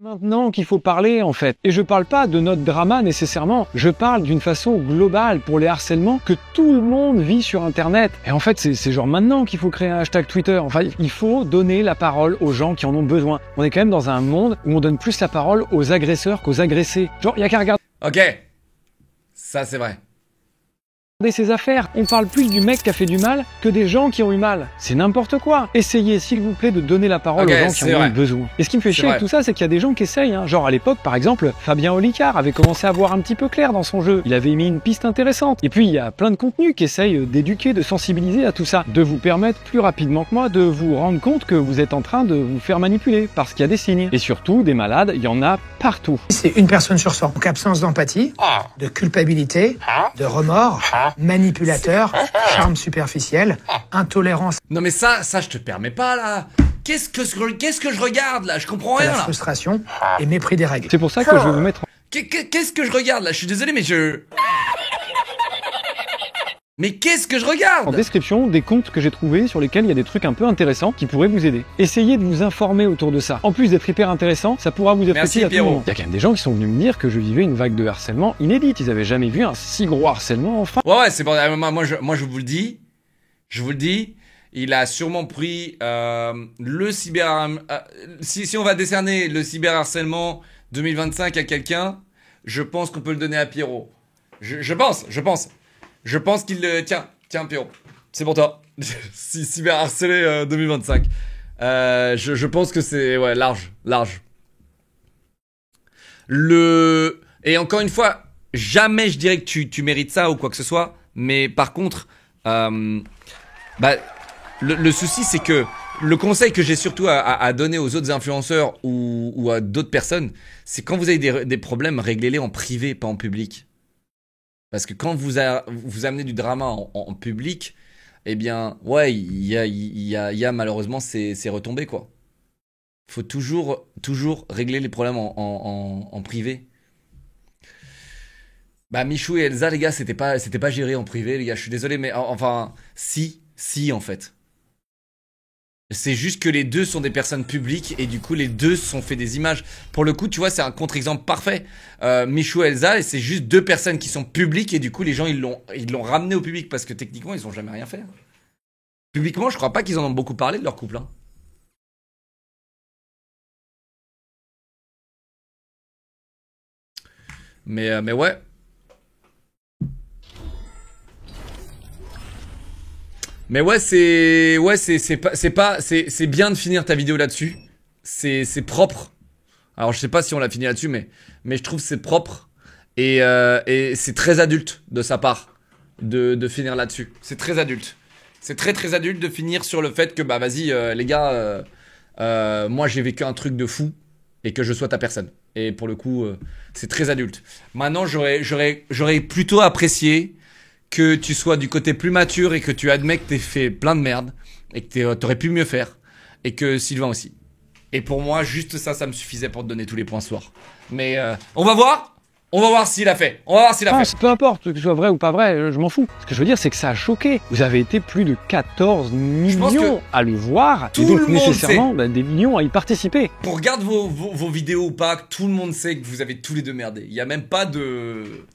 Maintenant qu'il faut parler en fait. Et je parle pas de notre drama nécessairement, je parle d'une façon globale pour les harcèlements que tout le monde vit sur internet. Et en fait c'est genre maintenant qu'il faut créer un hashtag Twitter. Enfin il faut donner la parole aux gens qui en ont besoin. On est quand même dans un monde où on donne plus la parole aux agresseurs qu'aux agressés. Genre y a qu'à regarder ça c'est vrai. ses affaires. On parle plus du mec qui a fait du mal que des gens qui ont eu mal. C'est n'importe quoi. Essayez, s'il vous plaît, de donner la parole aux gens qui en ont besoin. Et ce qui me fait chier avec tout ça, c'est qu'il y a des gens qui essayent. Genre à l'époque, par exemple, Fabien Olicard avait commencé à voir un petit peu clair dans son jeu. Il avait mis une piste intéressante. Et puis il y a plein de contenus qui essayent d'éduquer, de sensibiliser à tout ça, de vous permettre plus rapidement que moi de vous rendre compte que vous êtes en train de vous faire manipuler parce qu'il y a des signes. Et surtout, des malades, il y en a partout. C'est une personne sur 100. Donc absence d'empathie, de culpabilité, de remords, manipulateur, charme superficiel, intolérance. Non mais ça je te permets pas là. Qu'est-ce que je regarde là? Je comprends rien là. Frustration et mépris des règles. C'est pour ça que je vais vous mettre... Qu'est-ce que je regarde là? Je suis désolé mais Mais qu'est-ce que je regarde? En description, des comptes que j'ai trouvés sur lesquels il y a des trucs un peu intéressants qui pourraient vous aider. Essayez de vous informer autour de ça. En plus d'être hyper intéressant, ça pourra vous être utile à tout moment. Il y a quand même des gens qui sont venus me dire que je vivais une vague de harcèlement inédite. Ils avaient jamais vu un si gros harcèlement enfin. Ouais, c'est bon. Moi je vous le dis. Il a sûrement pris le cyber... si on va décerner le cyberharcèlement 2025 à quelqu'un, je pense qu'on peut le donner à Pierrot. Je pense. Je pense qu'il... Tiens Pierrot, c'est pour toi. Cyberharcelé 2025. Je pense que c'est... Ouais, large. Et encore une fois, jamais je dirais que tu mérites ça ou quoi que ce soit. Mais par contre... le souci, c'est que le conseil que j'ai surtout à donner aux autres influenceurs ou à d'autres personnes, c'est quand vous avez des problèmes, réglez-les en privé, pas en public. Parce que quand vous amenez du drama en public, eh bien, ouais, il y a malheureusement ces retombées, quoi. Faut toujours régler les problèmes en privé. Bah, Michou et Elsa, les gars, c'était pas géré en privé, les gars. Je suis désolé, mais enfin, si, en fait. C'est juste que les deux sont des personnes publiques et du coup les deux se sont fait des images. Pour le coup, tu vois, c'est un contre-exemple parfait. Michou et Elsa, et c'est juste deux personnes qui sont publiques et du coup les gens ils l'ont ramené au public parce que techniquement ils ont jamais rien fait. Publiquement, je crois pas qu'ils en ont beaucoup parlé de leur couple. Hein. Mais ouais. Mais ouais, c'est bien de finir ta vidéo là-dessus. C'est propre. Alors je sais pas si on l'a fini là-dessus, mais je trouve que c'est propre et c'est très adulte de sa part de finir là-dessus. C'est très adulte. C'est très adulte de finir sur le fait que bah vas-y les gars, moi j'ai vécu un truc de fou et que je sois ta personne. Et pour le coup, c'est très adulte. Maintenant, j'aurais plutôt apprécié que tu sois du côté plus mature et que tu admets que t'es fait plein de merde et que t'aurais pu mieux faire et que Sylvain aussi. Et pour moi, juste ça me suffisait pour te donner tous les points ce soir. Mais on va voir s'il a fait. Peu importe que ce soit vrai ou pas vrai, je m'en fous. Ce que je veux dire, c'est que ça a choqué. Vous avez été plus de 14 millions à le voir et donc nécessairement des millions à y participer. Pour regarder vos vidéos ou pas, tout le monde sait que vous avez tous les deux merdé. Il y a même pas de...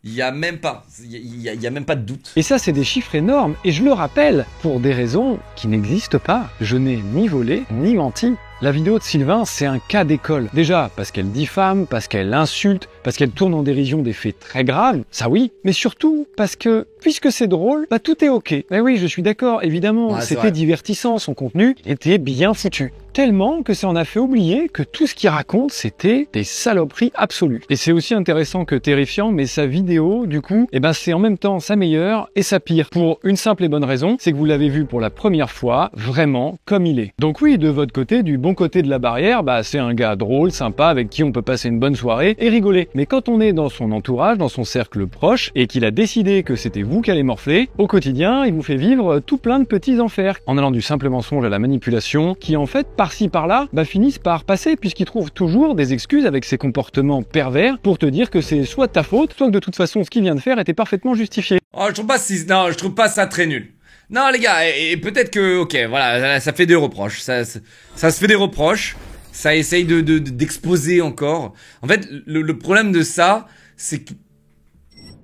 Il y a même pas de doute. Et ça, c'est des chiffres énormes. Et je le rappelle, pour des raisons qui n'existent pas. Je n'ai ni volé, ni menti. La vidéo de Sylvain, c'est un cas d'école. Déjà, parce qu'elle diffame, parce qu'elle insulte, parce qu'elle tourne en dérision des faits très graves, ça oui, mais surtout parce que, puisque c'est drôle, bah tout est ok. Eh oui, je suis d'accord, évidemment, ouais, c'était divertissant, son contenu était bien foutu. Tellement que ça en a fait oublier que tout ce qu'il raconte, c'était des saloperies absolues. Et c'est aussi intéressant que terrifiant, mais sa vidéo, du coup, eh ben c'est en même temps sa meilleure et sa pire. Pour une simple et bonne raison, c'est que vous l'avez vu pour la première fois, vraiment comme il est. Donc oui, de votre côté, du bon côté de la barrière, bah c'est un gars drôle, sympa, avec qui on peut passer une bonne soirée et rigoler. Mais quand on est dans son entourage, dans son cercle proche, et qu'il a décidé que c'était vous qui allez morfler, au quotidien, il vous fait vivre tout plein de petits enfers, en allant du simple mensonge à la manipulation, qui en fait, par-ci par-là, bah finissent par passer, puisqu'il trouve toujours des excuses avec ses comportements pervers pour te dire que c'est soit ta faute, soit que de toute façon ce qu'il vient de faire était parfaitement justifié. Oh, je trouve pas ça très nul. Non les gars, et peut-être que, ok, voilà, ça fait des reproches, ça se fait des reproches, Ça essaye d'exposer encore. En fait, le problème de ça, c'est que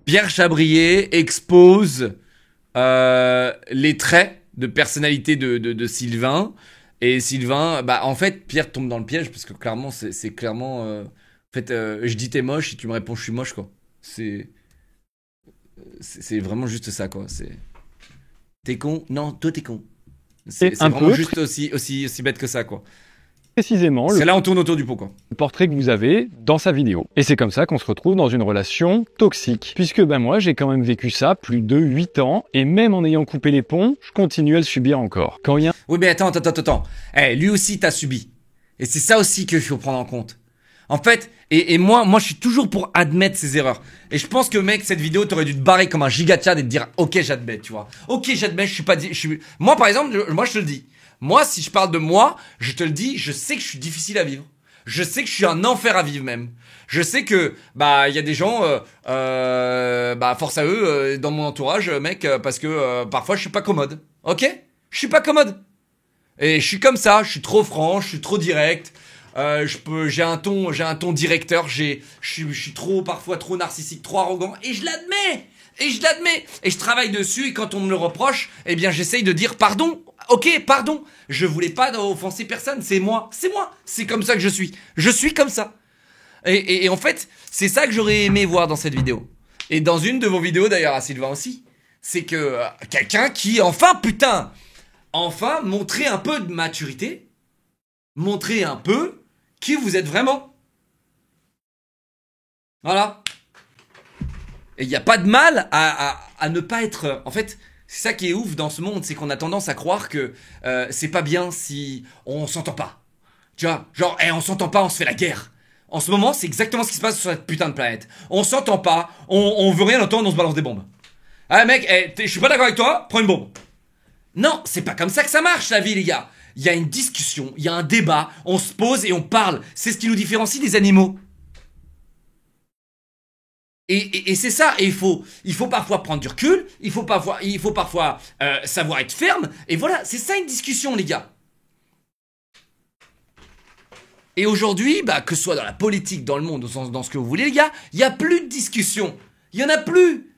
Pierre Chabrier expose les traits de personnalité de Sylvain. Et Sylvain, bah en fait, Pierre tombe dans le piège parce que clairement, c'est clairement... en fait, je dis t'es moche et tu me réponds je suis moche, quoi. C'est vraiment juste ça, quoi. T'es con? Non, toi t'es con. C'est vraiment juste aussi bête que ça, quoi. Précisément, c'est là on tourne autour du pot, quoi. Le portrait que vous avez dans sa vidéo. Et c'est comme ça qu'on se retrouve dans une relation toxique. Puisque ben moi, j'ai quand même vécu ça plus de 8 ans, et même en ayant coupé les ponts, je continue à le subir encore. Quand il y a... Oui, mais attends. Lui aussi t'a subi. Et c'est ça aussi qu'il faut prendre en compte. En fait, et moi je suis toujours pour admettre ses erreurs. Et je pense que mec, cette vidéo, t'aurais dû te barrer comme un giga chat et te dire ok j'admets, tu vois. Ok j'admets, moi par exemple, moi je te le dis. Moi, si je parle de moi, je te le dis, je sais que je suis difficile à vivre. Je sais que je suis un enfer à vivre même. Je sais que bah il y a des gens, bah force à eux dans mon entourage, mec, parce que parfois je suis pas commode. Ok, je suis pas commode. Et je suis comme ça, je suis trop franc, je suis trop direct. J'ai un ton directeur. Je suis parfois trop narcissique, trop arrogant, et je l'admets. Et je travaille dessus, et quand on me le reproche, eh bien j'essaye de dire pardon. Ok, pardon, je voulais pas offenser personne, c'est moi, c'est comme ça que je suis comme ça. Et en fait, c'est ça que j'aurais aimé voir dans cette vidéo. Et dans une de vos vidéos d'ailleurs à Sylvain aussi, c'est que quelqu'un qui enfin montrer un peu de maturité, montrer un peu qui vous êtes vraiment. Voilà. Et il n'y a pas de mal à ne pas être... En fait, c'est ça qui est ouf dans ce monde, c'est qu'on a tendance à croire que c'est pas bien si on s'entend pas. Tu vois, genre, on s'entend pas, on se fait la guerre. En ce moment, c'est exactement ce qui se passe sur cette putain de planète. On s'entend pas, on veut rien entendre, on se balance des bombes. Ah mec, je suis pas d'accord avec toi, prends une bombe. Non, c'est pas comme ça que ça marche la vie, les gars. Il y a une discussion, il y a un débat, on se pose et on parle. C'est ce qui nous différencie des animaux. Et c'est ça, et il faut parfois prendre du recul, il faut parfois savoir être ferme, et voilà, c'est ça une discussion, les gars. Et aujourd'hui, bah, que ce soit dans la politique, dans le monde, dans ce que vous voulez, les gars, il n'y a plus de discussion. Il y en a plus.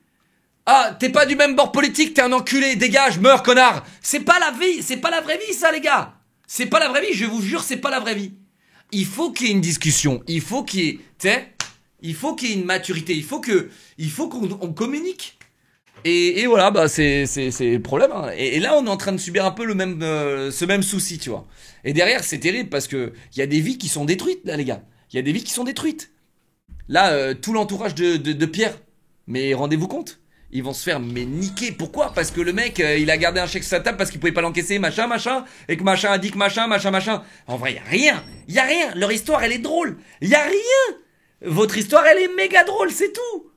Ah, t'es pas du même bord politique, t'es un enculé, dégage, meurs, connard. C'est pas la vie, c'est pas la vraie vie, ça, les gars. C'est pas la vraie vie, je vous jure, c'est pas la vraie vie. Il faut qu'il y ait une discussion, il faut qu'il y ait, il faut qu'il y ait une maturité, il faut qu'on communique. Et voilà, bah c'est le problème. Hein. Et là, on est en train de subir un peu ce même souci, tu vois. Et derrière, c'est terrible parce que il y a des vies qui sont détruites, là, les gars. Il y a des vies qui sont détruites. Là, tout l'entourage de Pierre. Mais rendez-vous compte, ils vont se faire niquer. Pourquoi? Parce que le mec, il a gardé un chèque sur sa table parce qu'il pouvait pas l'encaisser, machin, et que machin a dit que machin. En vrai, il y a rien. Leur histoire, elle est drôle. Il y a rien. Votre histoire, elle est méga drôle, c'est tout.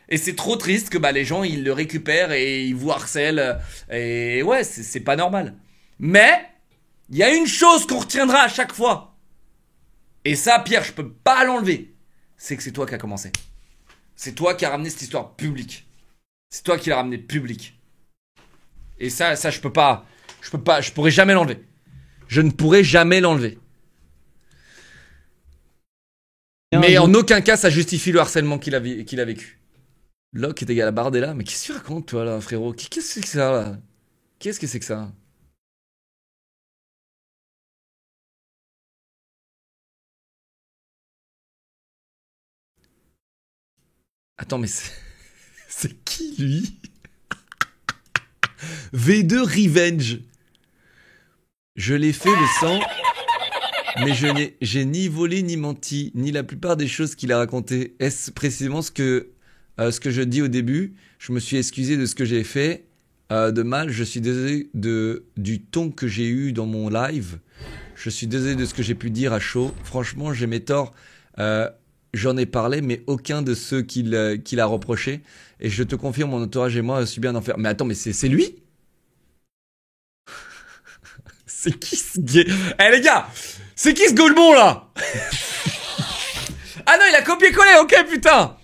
Et c'est trop triste que bah les gens ils le récupèrent et ils vous harcèlent. Et ouais, c'est pas normal. Mais il y a une chose qu'on retiendra à chaque fois. Et ça, Pierre, je peux pas l'enlever. C'est que c'est toi qui as commencé. C'est toi qui as ramené cette histoire publique. C'est toi qui l'as ramené publique. Et ça je pourrais jamais l'enlever. Je ne pourrais jamais l'enlever. Mais en aucun cas ça justifie le harcèlement qu'il a vécu. Locke est égal à Bardella. Mais qu'est-ce que tu racontes, toi, là, frérot? Qu'est-ce que c'est que ça, là? Qu'est-ce que c'est que ça? Attends, mais c'est qui, lui? V2 Revenge. Je l'ai fait, le sang, mais j'ai ni volé, ni menti, ni la plupart des choses qu'il a racontées. Est-ce précisément ce que je dis au début? Je me suis excusé de ce que j'ai fait de mal. Je suis désolé du ton que j'ai eu dans mon live. Je suis désolé de ce que j'ai pu dire à chaud. Franchement, j'ai mes torts. J'en ai parlé, mais aucun de ceux qu'il a reproché. Et je te confirme, mon entourage et moi a subi un enfer. Mais attends, mais c'est lui? C'est qui ce gay? Eh les gars, c'est qui ce Golemon là? Ah non, il a copié-collé, ok putain.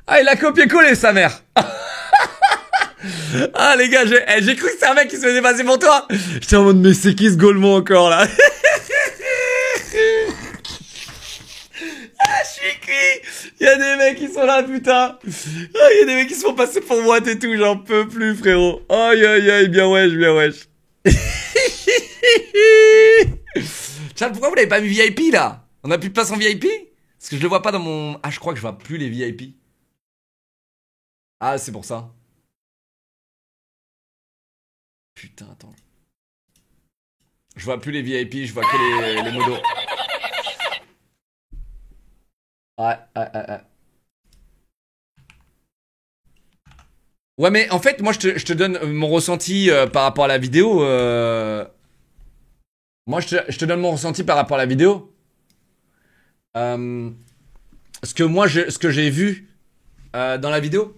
Ah, il a copié-collé, sa mère. Ah, les gars, j'ai cru que c'était un mec qui se faisait passer pour toi. J'étais en mode, mais c'est qui ce Golemon encore, là? Il y a des mecs qui sont là, putain. Ah, il y a des mecs qui se font passer pour moi et tout. J'en peux plus, frérot. Aïe, aïe, aïe. Bien wesh, bien wesh. Charles, pourquoi vous l'avez pas mis VIP, là? On a plus de place en VIP? Parce que je le vois pas dans mon... Ah, je crois que je vois plus les VIP. Ah, c'est pour ça. Putain, attends. Je vois plus les VIP, je vois que les modos. Ouais. Ouais, mais en fait, moi, je te donne mon ressenti par rapport à la vidéo. Moi, je te donne mon ressenti par rapport à la vidéo. Ce que j'ai vu dans la vidéo.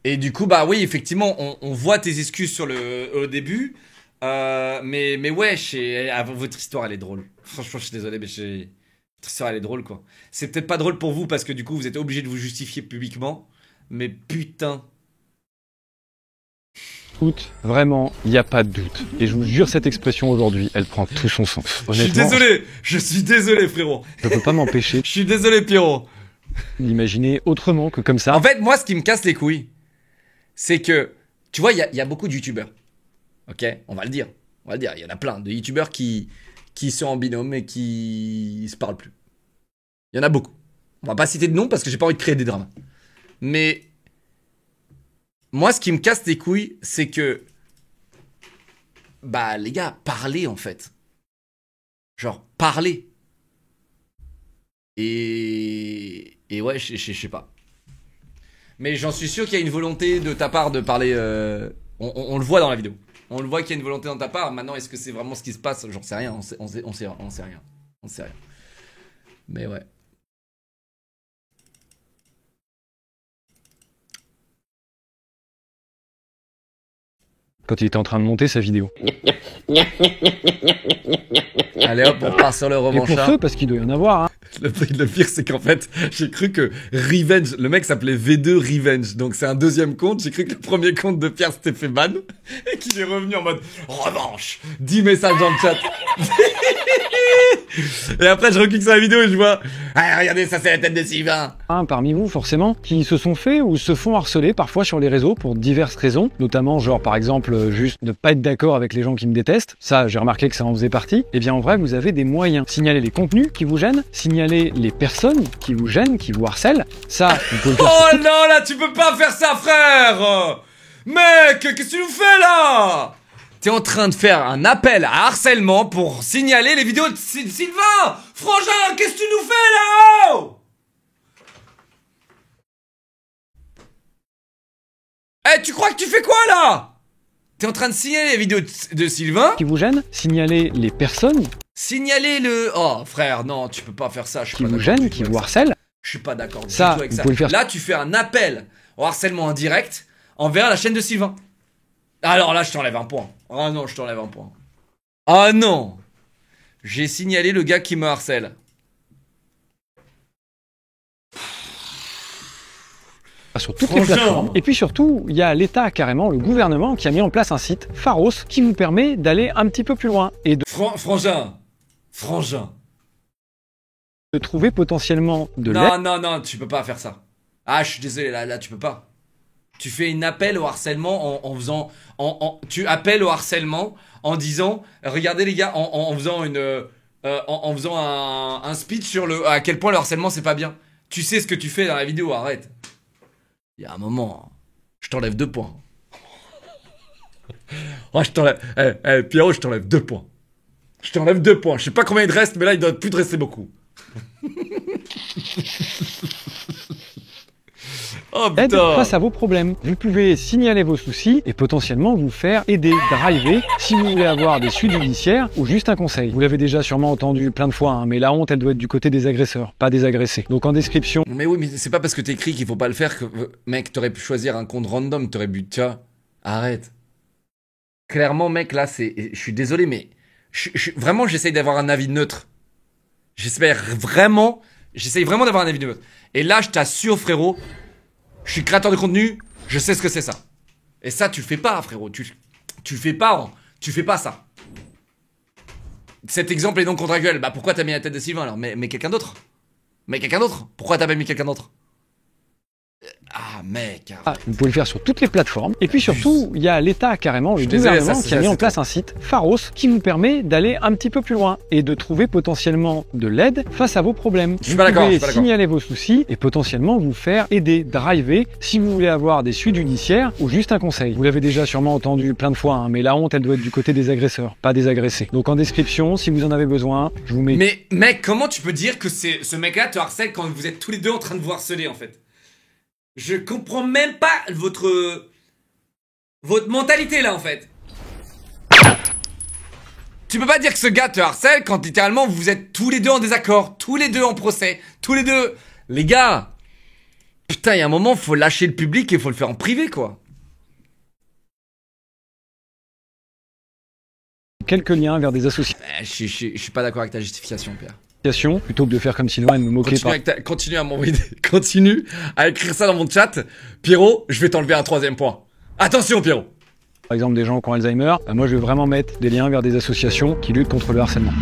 Et du coup, bah oui, effectivement, on voit tes excuses au début. Mais ouais, votre histoire, elle est drôle. Franchement, je suis désolé, mais votre histoire, elle est drôle, quoi. C'est peut-être pas drôle pour vous parce que du coup, vous êtes obligé de vous justifier publiquement. Mais putain. Doute, vraiment, il n'y a pas de doute. Et je vous jure, cette expression aujourd'hui, elle prend tout son sens. Honnêtement, je suis désolé, frérot. je peux pas m'empêcher Je suis désolé, Pierrot. d'imaginer autrement que comme ça. En fait, moi, ce qui me casse les couilles, c'est que, tu vois, il y a beaucoup de youtubeurs. Ok, on va le dire. Il y en a plein de youtubeurs qui sont en binôme et qui se parlent plus. Il y en a beaucoup. On va pas citer de nom parce que j'ai pas envie de créer des drames. Mais moi, ce qui me casse les couilles, c'est que, bah, les gars, parlez en fait. Genre, parlez. Et ouais, je sais pas. Mais j'en suis sûr qu'il y a une volonté de ta part de parler. On le voit dans la vidéo. On le voit qu'il y a une volonté dans ta part. Maintenant, est-ce que c'est vraiment ce qui se passe? J'en sais rien. On sait rien. On sait rien. Mais ouais. Quand il était en train de monter sa vidéo. Allez hop, on part sur le Et pour revanchard. ceux, parce qu'il doit y en avoir, hein. Le pire, c'est qu'en fait, j'ai cru que Revenge, le mec s'appelait V2 Revenge, donc c'est un deuxième compte. J'ai cru que le premier compte de Pierre s'était fait ban et qu'il est revenu en mode revanche. 10 messages dans le chat. Et après, je reclique sur la vidéo et je vois, ah, regardez, ça c'est la tête de Sylvain. Parmi vous forcément, qui se sont fait ou se font harceler parfois sur les réseaux pour diverses raisons, notamment genre par exemple juste ne pas être d'accord avec les gens qui me détestent, ça j'ai remarqué que ça en faisait partie. Et bien en vrai vous avez des moyens, signaler les contenus qui vous gênent, signaler les personnes qui vous gênent, qui vous harcèlent, ça vous pouvez le faire. Oh non, là tu peux pas faire ça, frère. Mec, qu'est-ce que tu nous fais là? T'es en train de faire un appel à harcèlement pour signaler les vidéos de Sylvain. Frangin, qu'est-ce que tu nous fais là-haut? Eh, tu crois que tu fais quoi là? T'es en train de signaler les vidéos de Sylvain? Qui vous gênent, signaler les personnes Signaler le... Oh frère, non, tu peux pas faire ça. Je suis qui pas vous d'accord gênent, du qui tout vous avec ça. harcèlent. Je suis pas d'accord du Ça, tout avec vous ça. pouvez le faire. Là, tu fais un appel au harcèlement en direct envers la chaîne de Sylvain. Alors là, je t'enlève un point. Ah non, je t'enlève un point. Ah non. J'ai signalé le gars qui me harcèle. Sur toutes les plateformes. Et puis surtout, il y a l'État carrément, le gouvernement qui a mis en place un site, Pharos, qui vous permet d'aller un petit peu plus loin et de Frangin. trouver potentiellement de l'aide. Non, tu peux pas faire ça. Ah, je suis désolé, là, tu peux pas. Tu fais un appel au harcèlement en faisant... tu appelles au harcèlement en disant... Regardez les gars, en faisant en faisant un speech sur à quel point le harcèlement c'est pas bien. Tu sais ce que tu fais dans la vidéo, arrête. Il y a un moment, je t'enlève 2 points. Oh, je t'enlève... Pierrot, je t'enlève 2 points. Je t'enlève 2 points. Je sais pas combien il te reste, mais là, il doit plus te rester beaucoup. Oh aide putain. face à vos problèmes. Vous pouvez signaler vos soucis et potentiellement vous faire aider, driver, si vous voulez avoir des suites judiciaires ou juste un conseil. Vous l'avez déjà sûrement entendu plein de fois, hein, mais la honte, elle doit être du côté des agresseurs, pas des agressés. Donc en description... Mais oui, mais c'est pas parce que t'écris qu'il faut pas le faire que... Mec, t'aurais pu choisir un compte random, t'aurais pu... Tiens, arrête. Clairement, mec, là, c'est... Je suis désolé, mais... Vraiment, j'essaye d'avoir un avis neutre. J'essaye vraiment d'avoir un avis neutre. Et là, je t'assure, frérot... Je suis créateur de contenu, je sais ce que c'est ça. Et ça, tu le fais pas, frérot. Tu fais pas ça. Cet exemple est non contractuel. Bah pourquoi t'as mis la tête de Sylvain alors? Mais quelqu'un d'autre. Mais quelqu'un d'autre. Pourquoi t'as pas mis quelqu'un d'autre? Ah mec. Vous pouvez le faire sur toutes les plateformes. Et puis surtout, il y a l'État carrément, le gouvernement qui a mis en place un site, Pharos, qui vous permet d'aller un petit peu plus loin et de trouver potentiellement de l'aide face à vos problèmes. Vous pouvez signaler vos soucis et potentiellement vous faire aider, driver, si vous voulez avoir des suites judiciaires ou juste un conseil. Vous l'avez déjà sûrement entendu plein de fois, hein, mais la honte, elle doit être du côté des agresseurs, pas des agressés. Donc en description, si vous en avez besoin, je vous mets... Mais mec, comment tu peux dire que ce mec-là te harcèle quand vous êtes tous les deux en train de vous harceler en fait? Je comprends même pas votre mentalité là en fait. Tu peux pas dire que ce gars te harcèle quand littéralement vous êtes tous les deux en désaccord, tous les deux en procès, tous les deux. Les gars, putain, il y a un moment, faut lâcher le public et faut le faire en privé quoi. Quelques liens vers des associations. Je suis pas d'accord avec ta justification, Pierre. Plutôt que de faire comme Sylvain et de me moquer Continue à m'envoyer continue à écrire ça dans mon chat. Pierrot, je vais t'enlever un 3e point. Attention Pierrot. Par exemple des gens qui ont Alzheimer, moi je vais vraiment mettre des liens vers des associations qui luttent contre le harcèlement.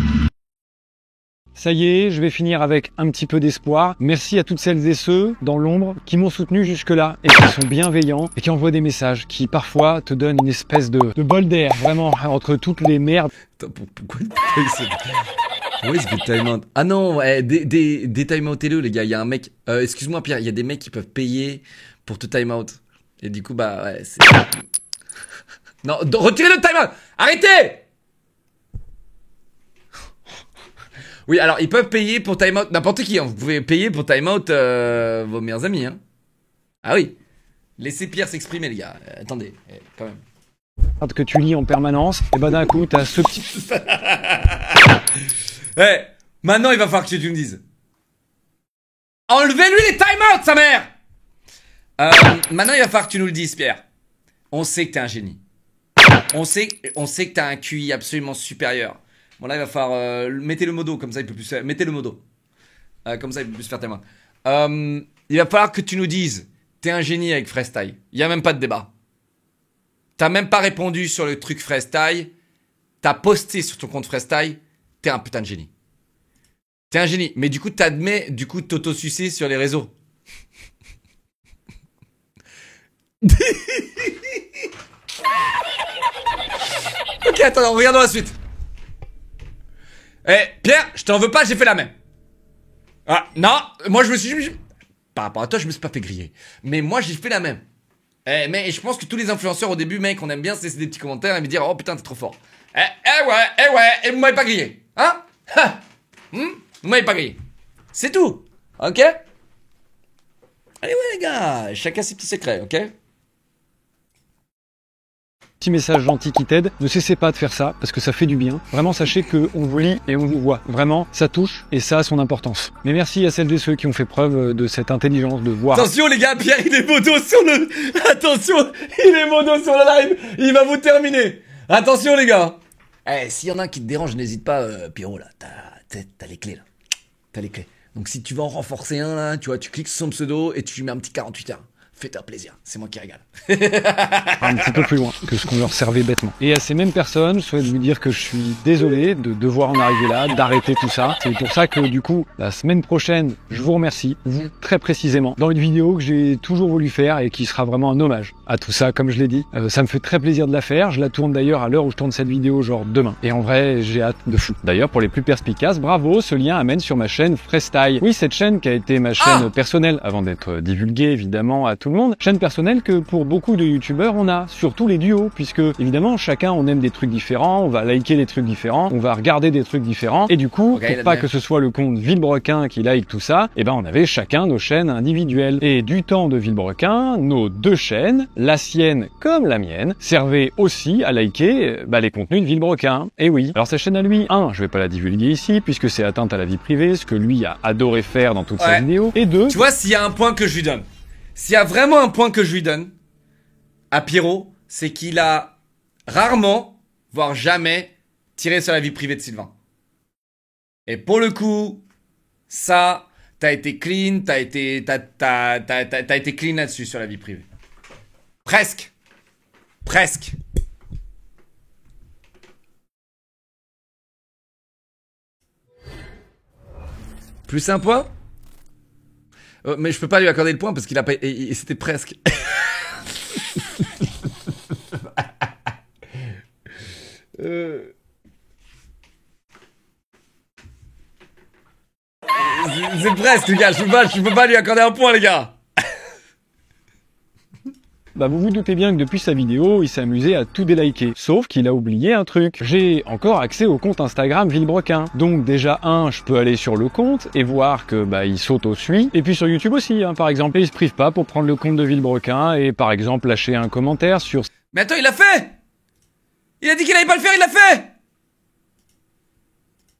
Ça y est, je vais finir avec un petit peu d'espoir. Merci à toutes celles et ceux dans l'ombre qui m'ont soutenu jusque-là et qui sont bienveillants et qui envoient des messages qui parfois te donnent une espèce de bol d'air, vraiment, entre toutes les merdes. Attends, pourquoi où est-ce que timeout? Ah non, des timeout télé, les gars. Il y a un mec. Excuse-moi, Pierre, il y a des mecs qui peuvent payer pour te timeout. Et du coup, bah, ouais, c'est. Non, retirez le timeout! Arrêtez! Oui, alors, ils peuvent payer pour timeout. N'importe qui, hein. Vous pouvez payer pour timeout vos meilleurs amis, hein. Ah oui. Laissez Pierre s'exprimer, les gars. Attendez, quand même. Que tu lis en permanence, et bah d'un coup, t'as ce petit. Maintenant il va falloir que tu me dises. Enlevez-lui les timeouts, sa mère. Maintenant il va falloir que tu nous le dises, Pierre. On sait que t'es un génie. On sait que t'as un QI absolument supérieur. Bon là il va falloir mettez le modo comme ça il peut plus faire. Mettez le modo. Comme ça il peut plus faire timeout. Il va falloir que tu nous dises. T'es un génie avec Freestyle. Il y a même pas de débat. T'as même pas répondu sur le truc Freestyle. T'as posté sur ton compte Freestyle. T'es un putain de génie. T'es un génie. Mais du coup, t'admets, t'auto-sucer sur les réseaux. Ok, attends, regardons la suite. Pierre, je t'en veux pas, j'ai fait la même. Ah, non, moi je me suis... Par rapport à toi, je me suis pas fait griller. Mais moi, j'ai fait la même. Mais je pense que tous les influenceurs au début, mec, on aime bien se laisser des petits commentaires et me dire oh putain t'es trop fort. Ouais, et vous m'avez pas grillé, hein? Vous m'avez pas grillé. C'est tout, ok? Allez ouais les gars, chacun ses petits secrets, ok? Petit message gentil qui t'aide, ne cessez pas de faire ça parce que ça fait du bien. Vraiment sachez que on vous lit et on vous voit. Vraiment, ça touche et ça a son importance. Mais merci à celles et ceux qui ont fait preuve de cette intelligence de voir. Attention les gars, Pierre il est modo sur le... Attention, il est modo sur le live, il va vous terminer. Attention les gars. S'il y en a un qui te dérange, n'hésite pas, Pierrot là, t'as les clés là. T'as les clés. Donc si tu veux en renforcer un là, tu vois, tu cliques sur son pseudo et tu lui mets un petit 48 heures. Fais-toi plaisir, c'est moi qui régale. Un petit peu plus loin que ce qu'on leur servait bêtement. Et à ces mêmes personnes, je souhaite vous dire que je suis désolé de devoir en arriver là, d'arrêter tout ça. C'est pour ça que du coup, la semaine prochaine, je vous remercie, vous très précisément, dans une vidéo que j'ai toujours voulu faire et qui sera vraiment un hommage à tout ça, comme je l'ai dit. Ça me fait très plaisir de la faire. Je la tourne d'ailleurs à l'heure où je tourne cette vidéo, genre demain. Et en vrai, j'ai hâte de fou. D'ailleurs, pour les plus perspicaces, bravo, ce lien amène sur ma chaîne Freestyle. Oui, cette chaîne qui a été ma chaîne personnelle avant d'être divulguée évidemment à tout le monde. Chaîne personnelle que pour beaucoup de youtubeurs on a, surtout les duos, puisque évidemment chacun on aime des trucs différents, on va liker des trucs différents, on va regarder des trucs différents, et du coup, pour pas que ce soit le compte Villebrequin qui like tout ça, et ben on avait chacun nos chaînes individuelles. Et du temps de Villebrequin, nos deux chaînes, la sienne comme la mienne, servaient aussi à liker les contenus de Villebrequin. Et oui, alors sa chaîne à lui, je vais pas la divulguer ici, puisque c'est atteinte à la vie privée, ce que lui a adoré faire dans toutes ses vidéos, et deux... Tu vois, s'il y a un point que je lui donne, s'il y a vraiment un point que je lui donne à Pierrot, c'est qu'il a rarement, voire jamais, tiré sur la vie privée de Sylvain. Et pour le coup, ça, t'as été clean, t'as été clean là-dessus sur la vie privée. Presque. Presque. Plus un point? Mais je peux pas lui accorder le point parce qu'il a pas... Et c'était presque. C'est presque, les gars. Je peux pas lui accorder un point, les gars. Bah vous vous doutez bien que depuis sa vidéo, il s'est amusé à tout déliker. Sauf qu'il a oublié un truc. J'ai encore accès au compte Instagram Villebrequin. Donc déjà je peux aller sur le compte et voir que bah il s'auto-suit. Et puis sur YouTube aussi, hein, par exemple. Et il se prive pas pour prendre le compte de Villebrequin et par exemple lâcher un commentaire sur... Mais attends, il l'a fait. Il a dit qu'il allait pas le faire, il l'a fait.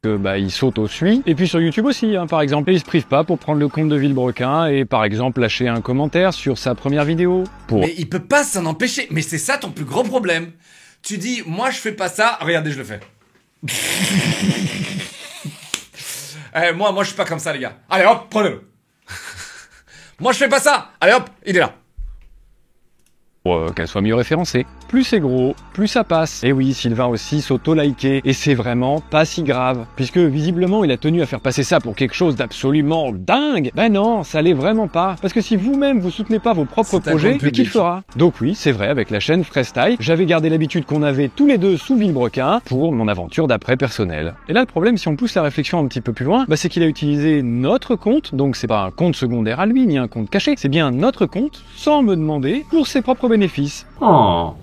Que bah il s'auto-suit. Et puis sur YouTube aussi, hein, par exemple. Et il se prive pas pour prendre le compte de Villebrequin et par exemple lâcher un commentaire sur sa première vidéo. Mais il peut pas s'en empêcher. Mais c'est ça ton plus gros problème. Tu dis, moi je fais pas ça, regardez, je le fais. Moi je suis pas comme ça, les gars. Allez hop, prenez-le. Moi je fais pas ça. Allez hop, il est là. Pour qu'elle soit mieux référencée. Plus c'est gros, plus ça passe. Et oui, Sylvain aussi s'auto-liker. Et c'est vraiment pas si grave. Puisque visiblement, il a tenu à faire passer ça pour quelque chose d'absolument dingue. Ben non, ça l'est vraiment pas. Parce que si vous-même vous soutenez pas vos propres projets, mais qui le fera? Donc oui, c'est vrai, avec la chaîne Freestyle, j'avais gardé l'habitude qu'on avait tous les deux sous Villebrequin pour mon aventure d'après personnelle. Et là, le problème, si on pousse la réflexion un petit peu plus loin, bah, c'est qu'il a utilisé notre compte. Donc c'est pas un compte secondaire à lui, ni un compte caché. C'est bien notre compte, sans me demander, pour ses propres bénéfices. Oh.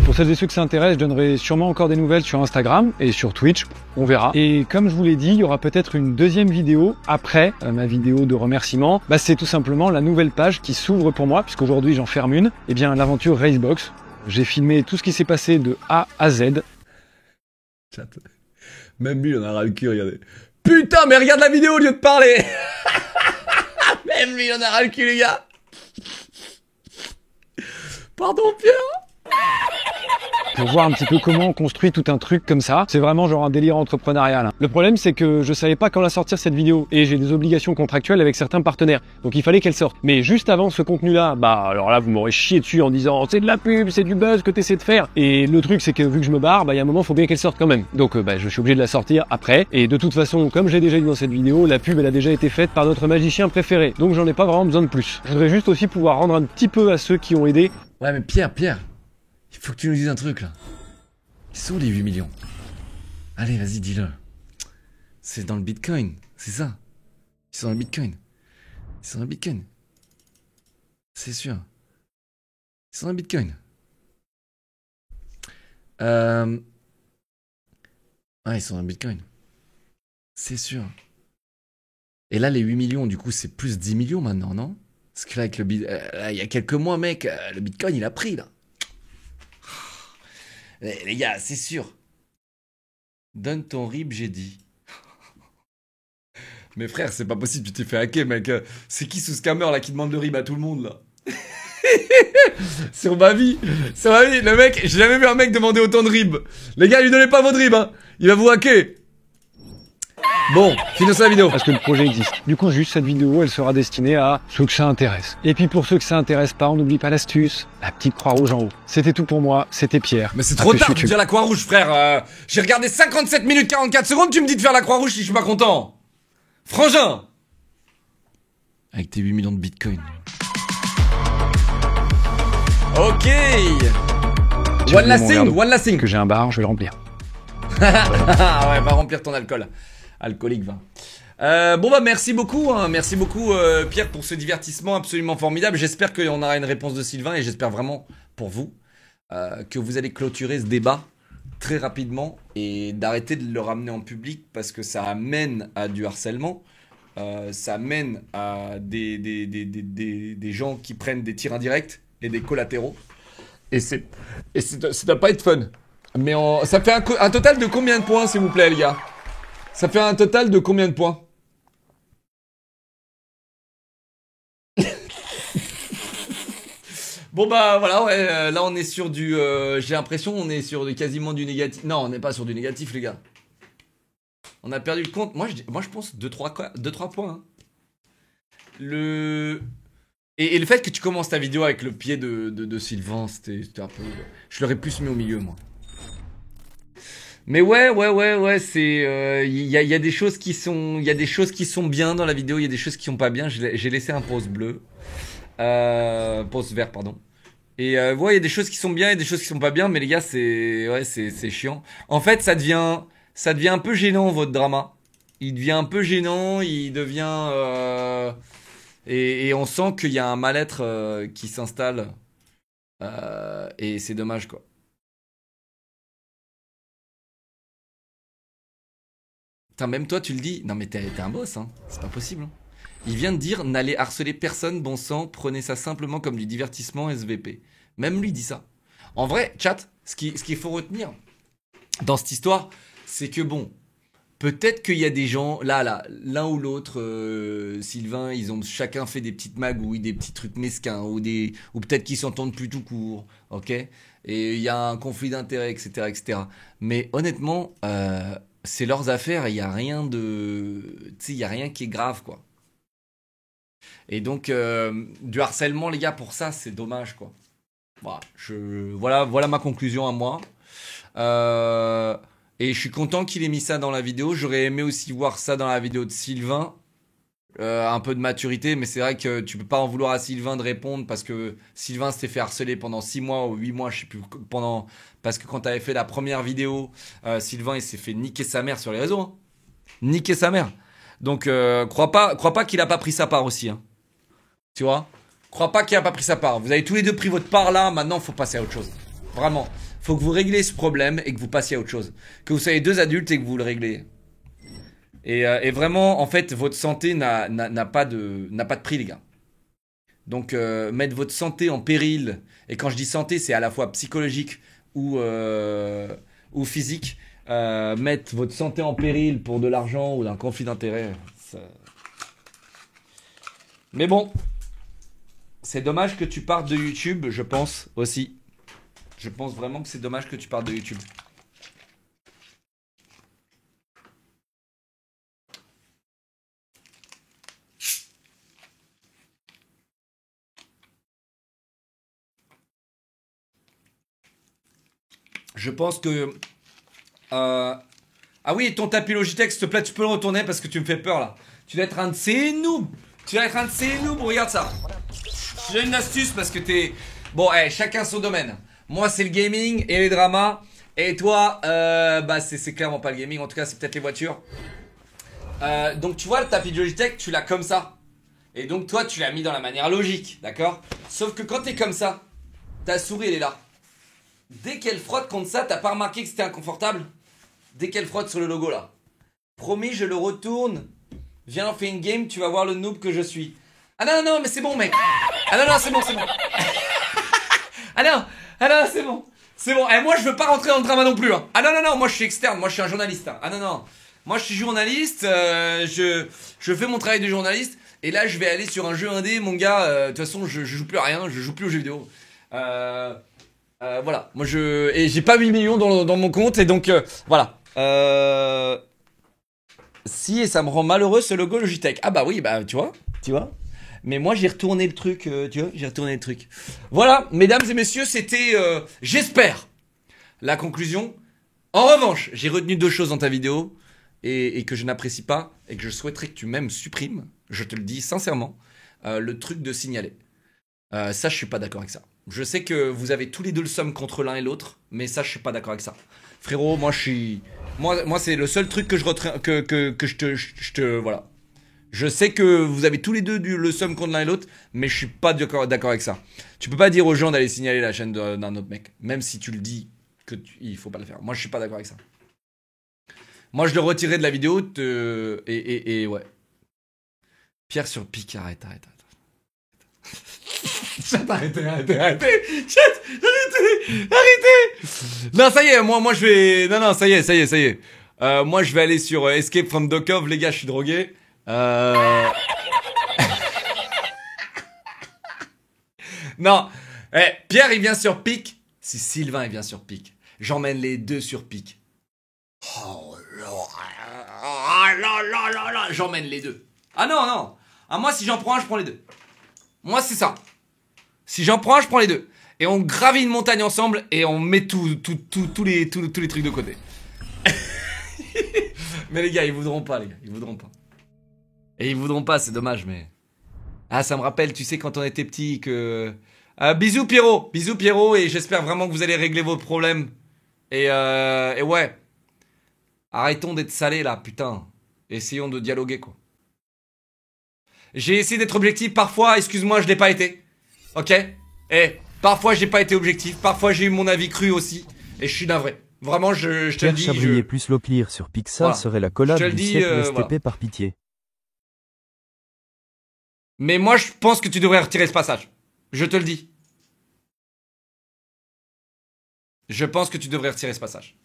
Pour celles et ceux que ça intéresse, je donnerai sûrement encore des nouvelles sur Instagram et sur Twitch, on verra. Et comme je vous l'ai dit, il y aura peut-être une deuxième vidéo après ma vidéo de remerciement. Bah, c'est tout simplement la nouvelle page qui s'ouvre pour moi, puisqu'aujourd'hui j'en ferme une. Eh bien, l'aventure Racebox. J'ai filmé tout ce qui s'est passé de A à Z. Chat. Même lui, il en a ras le cul, regardez. Putain, mais regarde la vidéo au lieu de parler. Même lui, il en a ras le cul, les gars. Pardon, Pierre. Pour voir un petit peu comment on construit tout un truc comme ça. C'est vraiment genre un délire entrepreneurial. Le problème, c'est que je savais pas quand la sortir cette vidéo et j'ai des obligations contractuelles avec certains partenaires. Donc il fallait qu'elle sorte. Mais juste avant ce contenu-là, bah alors là, vous m'aurez chié dessus en disant c'est de la pub, c'est du buzz que t'essaies de faire. Et le truc, c'est que vu que je me barre, bah il y a un moment, faut bien qu'elle sorte quand même. Donc bah je suis obligé de la sortir après. Et de toute façon, comme j'ai déjà dit dans cette vidéo, la pub, elle a déjà été faite par notre magicien préféré. Donc j'en ai pas vraiment besoin de plus. Je voudrais juste aussi pouvoir rendre un petit peu à ceux qui ont aidé. Ouais, mais Pierre, il faut que tu nous dises un truc là. Ils sont où les 8 millions? Allez, vas-y, dis-le. C'est dans le Bitcoin, c'est ça. Ils sont dans le Bitcoin. Ils sont dans le Bitcoin. C'est sûr. Ils sont dans le Bitcoin. Ah, ils sont dans le Bitcoin. C'est sûr. Et là, les 8 millions, du coup, c'est plus 10 millions maintenant, non? Parce que là, avec le il y a quelques mois, mec, le Bitcoin, il a pris, là. Les gars, c'est sûr. Donne ton RIB, j'ai dit. Mais frère, c'est pas possible, tu t'es fait hacker, mec. C'est qui ce scammer là qui demande le RIB à tout le monde là? Sur ma vie, le mec, j'ai jamais vu un mec demander autant de RIB. Les gars, lui donnez pas votre RIB, hein. Il va vous hacker. Bon, finissons la vidéo. Parce que le projet existe. Du coup, juste cette vidéo, elle sera destinée à ceux que ça intéresse. Et puis pour ceux que ça intéresse pas, on n'oublie pas l'astuce, la petite croix rouge en haut. C'était tout pour moi, c'était Pierre. Mais c'est trop tard de dire la croix rouge, frère. J'ai regardé 57 minutes 44 secondes, tu me dis de faire la croix rouge si je suis pas content. Frangin. Avec tes 8 millions de bitcoin. Ok. One last thing. Que j'ai un bar, je vais le remplir. Ouais, va remplir ton alcool. Alcoolique, va. Bon bah merci beaucoup, hein. Merci beaucoup Pierre pour ce divertissement absolument formidable. J'espère qu'on aura une réponse de Sylvain et j'espère vraiment pour vous que vous allez clôturer ce débat très rapidement et d'arrêter de le ramener en public parce que ça amène à du harcèlement, ça amène à des gens qui prennent des tirs indirects et des collatéraux et ça doit pas être fun. Mais ça fait un total de combien de points s'il vous plaît les gars? Ça fait un total de combien de points? Bon bah voilà, ouais, là on est sur du... j'ai l'impression on est sur quasiment du négatif. Non, on n'est pas sur du négatif les gars. On a perdu le compte. Moi je pense 2-3 points. Hein. Et le fait que tu commences ta vidéo avec le pied de Sylvain, c'était un peu... Je l'aurais plus mis au milieu moi. Mais ouais, c'est il y a des choses qui sont bien dans la vidéo, il y a des choses qui sont pas bien. J'ai laissé un pouce bleu, pouce vert pardon. Et ouais, il y a des choses qui sont bien et des choses qui sont pas bien, mais les gars, c'est chiant. En fait, ça devient un peu gênant votre drama. Il devient un peu gênant, il devient et on sent qu'il y a un mal-être qui s'installe et c'est dommage quoi. Putain, même toi, tu le dis. Non, mais t'es un boss, hein. C'est pas possible. Hein. Il vient de dire n'allez harceler personne, bon sang, prenez ça simplement comme du divertissement SVP. Même lui dit ça. En vrai, chat, ce qu'il faut retenir dans cette histoire, c'est que bon, peut-être qu'il y a des gens, là, l'un ou l'autre, Sylvain, ils ont chacun fait des petites magouilles, des petits trucs mesquins, ou peut-être qu'ils s'entendent plus tout court, ok. Et il y a un conflit d'intérêts, etc., etc. Mais honnêtement, c'est leurs affaires, il n'y a rien de... Tu sais, il n'y a rien qui est grave, quoi. Et donc, du harcèlement, les gars, pour ça, c'est dommage, quoi. Voilà ma conclusion à moi. Et je suis content qu'il ait mis ça dans la vidéo. J'aurais aimé aussi voir ça dans la vidéo de Sylvain. Un peu de maturité, mais c'est vrai que tu peux pas en vouloir à Sylvain de répondre parce que Sylvain s'était fait harceler pendant 6 mois ou 8 mois, je sais plus, parce que quand t'avais fait la première vidéo, Sylvain il s'est fait niquer sa mère sur les réseaux. Hein. Niquer sa mère. Donc crois pas qu'il a pas pris sa part aussi. Hein. Tu vois? Crois pas qu'il a pas pris sa part. Vous avez tous les deux pris votre part là, maintenant faut passer à autre chose. Vraiment. Faut que vous régliez ce problème et que vous passiez à autre chose. Que vous soyez deux adultes et que vous le réglez. Et vraiment, en fait, votre santé n'a pas de prix, les gars. Donc, mettre votre santé en péril, et quand je dis santé, c'est à la fois psychologique ou physique, mettre votre santé en péril pour de l'argent ou d'un conflit d'intérêt, ça... Mais bon, c'est dommage que tu partes de YouTube, je pense aussi. Je pense vraiment que c'est dommage que tu partes de YouTube. Je pense que... Ah oui, ton tapis Logitech, s'il te plaît, tu peux le retourner parce que tu me fais peur là. Tu dois être un de ces noobs. Tu dois être un de ces noobs, regarde ça. J'ai une astuce parce que t'es... Bon, chacun son domaine. Moi, c'est le gaming et les dramas. Et toi, bah c'est clairement pas le gaming. En tout cas, c'est peut-être les voitures. Donc, tu vois, le tapis de Logitech, tu l'as comme ça. Et donc, toi, tu l'as mis dans la manière logique, d'accord? Sauf que quand t'es comme ça, ta souris, elle est là. Dès qu'elle frotte contre ça, t'as pas remarqué que c'était inconfortable? Dès qu'elle frotte sur le logo là. Promis, je le retourne. Viens, on fait une game, tu vas voir le noob que je suis. Ah non, non, mais c'est bon, mec. Ah non, non, c'est bon, c'est bon. Ah non, c'est bon. C'est bon. Moi, je veux pas rentrer dans le drama non plus. Hein. Ah non, non, non, moi, je suis externe. Moi, je suis un journaliste. Hein. Ah non, non. Moi, je suis journaliste. Je fais mon travail de journaliste. Et là, je vais aller sur un jeu indé, mon gars. De toute façon, je joue plus à rien. Je joue plus aux jeux vidéo. Voilà. Moi, et j'ai pas 8 millions dans mon compte. Et donc, voilà. Si, et ça me rend malheureux ce logo Logitech. Ah bah oui, bah tu vois. Mais moi j'ai retourné le truc, tu vois, j'ai retourné le truc. Voilà, mesdames et messieurs, c'était, j'espère, la conclusion. En revanche, j'ai retenu 2 choses dans ta vidéo et que je n'apprécie pas et que je souhaiterais que tu même supprimes, je te le dis sincèrement, le truc de signaler. Ça, je suis pas d'accord avec ça. Je sais que vous avez tous les deux le somme contre l'un et l'autre, mais ça, je suis pas d'accord avec ça. Frérot, moi, c'est le seul truc que je te, voilà. Je sais que vous avez tous les deux le somme contre l'un et l'autre, mais je suis pas d'accord avec ça. Tu peux pas dire aux gens d'aller signaler la chaîne d'un autre mec, même si tu le dis il faut pas le faire. Moi, je suis pas d'accord avec ça. Moi, je le retirerai de la vidéo et ouais. Pierre sur pic, arrête. Chat, arrêtez. Chat, arrêtez. Non, ça y est, moi je vais... Non, ça y est. Moi, je vais aller sur Escape from Dokov, les gars, je suis drogué. Non, Pierre, il vient sur pic. Si Sylvain, il vient sur pic. J'emmène les deux sur pic. Oh là. J'emmène les deux. Ah non. Ah, moi, si j'en prends un, je prends les deux. Moi, c'est ça. Si j'en prends un, je prends les deux. Et on gravit une montagne ensemble et on met tous les trucs de côté. Mais les gars, ils voudront pas, les gars. Ils voudront pas. Et ils voudront pas, c'est dommage, mais... Ah, ça me rappelle, tu sais, quand on était petit, que... bisous, Pierrot. Bisous, Pierrot. Et j'espère vraiment que vous allez régler vos problèmes. Et ouais. Arrêtons d'être salés, là, putain. Essayons de dialoguer, quoi. J'ai essayé d'être objectif. Parfois, excuse-moi, je l'ai pas été. Ok? Parfois, j'ai pas été objectif. Parfois, j'ai eu mon avis cru aussi. Et je suis navré. Vraiment, je te le dis. Chabrier plus Locklear sur Pixar Voilà. serait la collab Je te le du dis, siècle STP voilà. par pitié. Mais moi, je pense que tu devrais retirer ce passage. Je te le dis. Je pense que tu devrais retirer ce passage.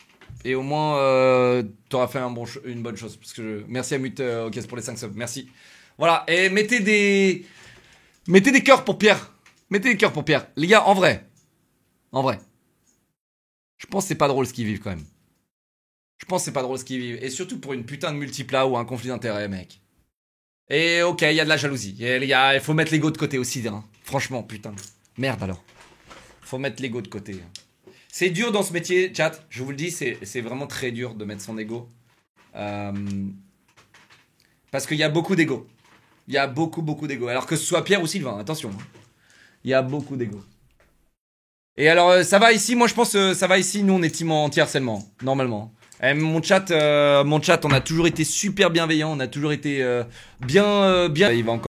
Et au moins, t'auras fait une bonne chose. Parce que merci à Mute ok, pour les 5 subs. Merci. Voilà. Et mettez des cœurs pour Pierre. Mettez des cœurs pour Pierre. Les gars, en vrai. Je pense que c'est pas drôle ce qu'ils vivent quand même. Je pense que c'est pas drôle ce qu'ils vivent. Et surtout pour une putain de multiplat ou un conflit d'intérêts, mec. Et ok, il y a de la jalousie. Il faut mettre l'ego de côté aussi. Hein. Franchement, putain. Merde alors. Faut mettre l'ego de côté. C'est dur dans ce métier, chat. Je vous le dis, c'est vraiment très dur de mettre son ego. Parce qu'il y a beaucoup d'ego. Il y a beaucoup d'ego. Alors que ce soit Pierre ou Sylvain, attention. Il y a beaucoup d'ego. Et alors, ça va ici. Moi, je pense que ça va ici. Nous, on est team anti-harcèlement, normalement. Et mon chat, on a toujours été super bienveillant. On a toujours été bien. Il va encore